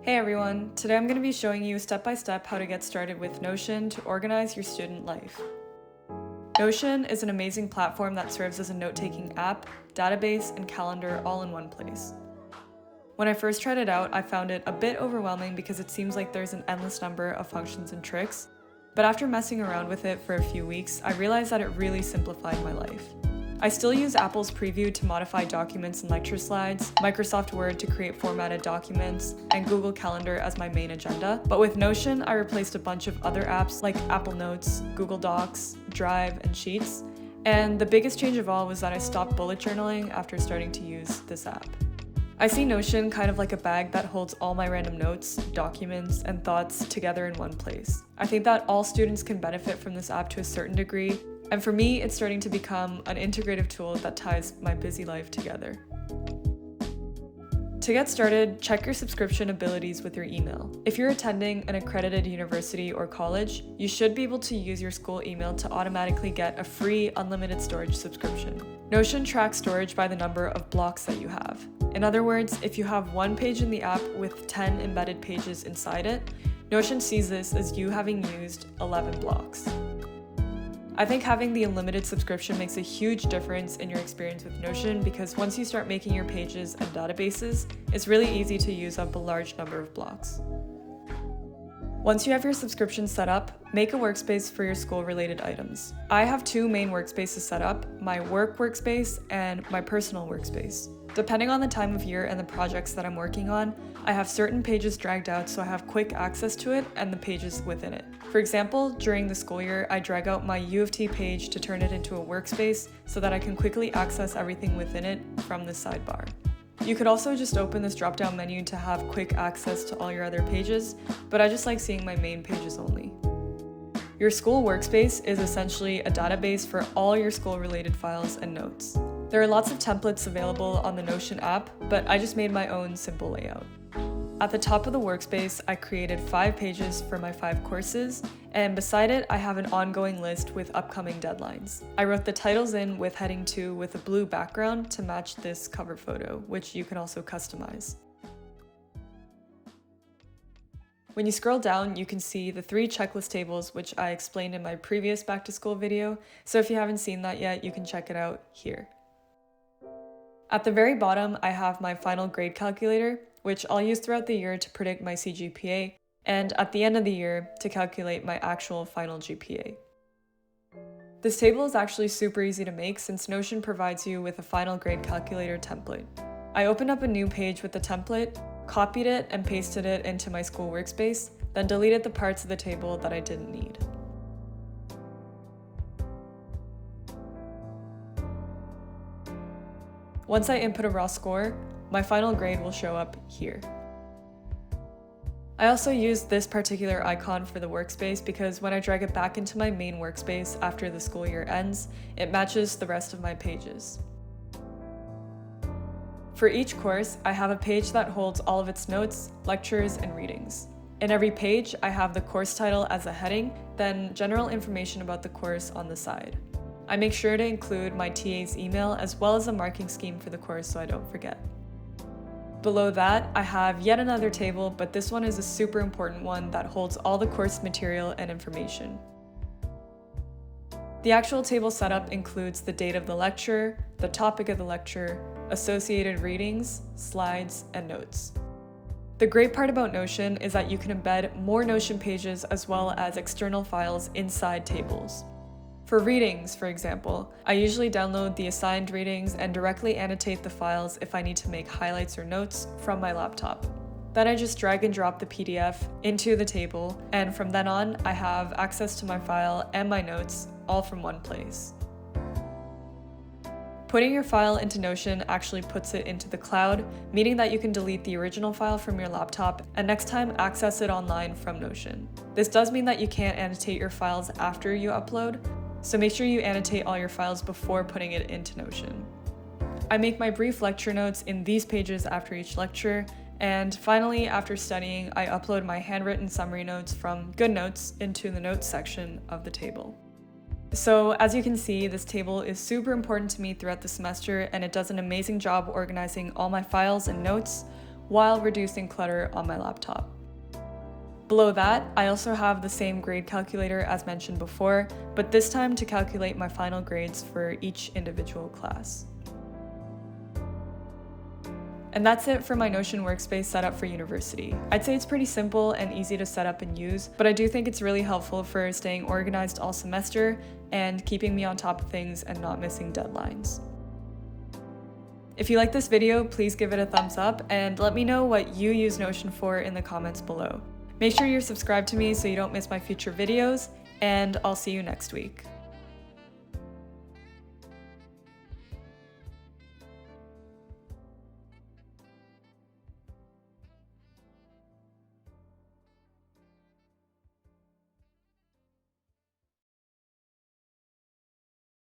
Hey everyone, today I'm going to be showing you step-by-step how to get started with Notion to organize your student life. Notion is an amazing platform that serves as a note-taking app, database, and calendar all in one place. When I first tried it out, I found it a bit overwhelming because it seems like there's an endless number of functions and tricks, but after messing around with it for a few weeks, I realized that it really simplified my life. I still use Apple's Preview to modify documents and lecture slides, Microsoft Word to create formatted documents, and Google Calendar as my main agenda. But with Notion, I replaced a bunch of other apps like Apple Notes, Google Docs, Drive, and Sheets. And the biggest change of all was that I stopped bullet journaling after starting to use this app. I see Notion kind of like a bag that holds all my random notes, documents, and thoughts together in one place. I think that all students can benefit from this app to a certain degree, and for me, it's starting to become an integrative tool that ties my busy life together. To get started, check your subscription abilities with your email. If you're attending an accredited university or college, you should be able to use your school email to automatically get a free unlimited storage subscription. Notion tracks storage by the number of blocks that you have. In other words, if you have one page in the app with 10 embedded pages inside it, Notion sees this as you having used 11 blocks. I think having the unlimited subscription makes a huge difference in your experience with Notion because once you start making your pages and databases, it's really easy to use up a large number of blocks. Once you have your subscription set up, make a workspace for your school-related items. I have two main workspaces set up, my work workspace and my personal workspace. Depending on the time of year and the projects that I'm working on, I have certain pages dragged out so I have quick access to it and the pages within it. For example, during the school year, I drag out my U of T page to turn it into a workspace so that I can quickly access everything within it from the sidebar. You could also just open this drop-down menu to have quick access to all your other pages, but I just like seeing my main pages only. Your school workspace is essentially a database for all your school-related files and notes. There are lots of templates available on the Notion app, but I just made my own simple layout. At the top of the workspace, I created 5 pages for my 5 courses, and beside it, I have an ongoing list with upcoming deadlines. I wrote the titles in with heading 2 with a blue background to match this cover photo, which you can also customize. When you scroll down, you can see the 3 checklist tables, which I explained in my previous back to school video, so if you haven't seen that yet, you can check it out here. At the very bottom, I have my final grade calculator, which I'll use throughout the year to predict my CGPA, and at the end of the year to calculate my actual final GPA. This table is actually super easy to make since Notion provides you with a final grade calculator template. I opened up a new page with the template, copied it and pasted it into my school workspace, then deleted the parts of the table that I didn't need. Once I input a raw score, my final grade will show up here. I also used this particular icon for the workspace because when I drag it back into my main workspace after the school year ends, it matches the rest of my pages. For each course, I have a page that holds all of its notes, lectures, and readings. In every page, I have the course title as a heading, then general information about the course on the side. I make sure to include my TA's email as well as a marking scheme for the course so I don't forget. Below that, I have yet another table, but this one is a super important one that holds all the course material and information. The actual table setup includes the date of the lecture, the topic of the lecture, associated readings, slides, and notes. The great part about Notion is that you can embed more Notion pages as well as external files inside tables. For readings, for example, I usually download the assigned readings and directly annotate the files if I need to make highlights or notes from my laptop. Then I just drag and drop the PDF into the table, and from then on, I have access to my file and my notes all from one place. Putting your file into Notion actually puts it into the cloud, meaning that you can delete the original file from your laptop and next time access it online from Notion. This does mean that you can't annotate your files after you upload, so make sure you annotate all your files before putting it into Notion. I make my brief lecture notes in these pages after each lecture, and finally, after studying, I upload my handwritten summary notes from GoodNotes into the notes section of the table. So as you can see, this table is super important to me throughout the semester, and it does an amazing job organizing all my files and notes, while reducing clutter on my laptop. Below that, I also have the same grade calculator as mentioned before, but this time to calculate my final grades for each individual class. And that's it for my Notion workspace setup for university. I'd say it's pretty simple and easy to set up and use, but I do think it's really helpful for staying organized all semester and keeping me on top of things and not missing deadlines. If you like this video, please give it a thumbs up and let me know what you use Notion for in the comments below. Make sure you're subscribed to me so you don't miss my future videos, and I'll see you next week.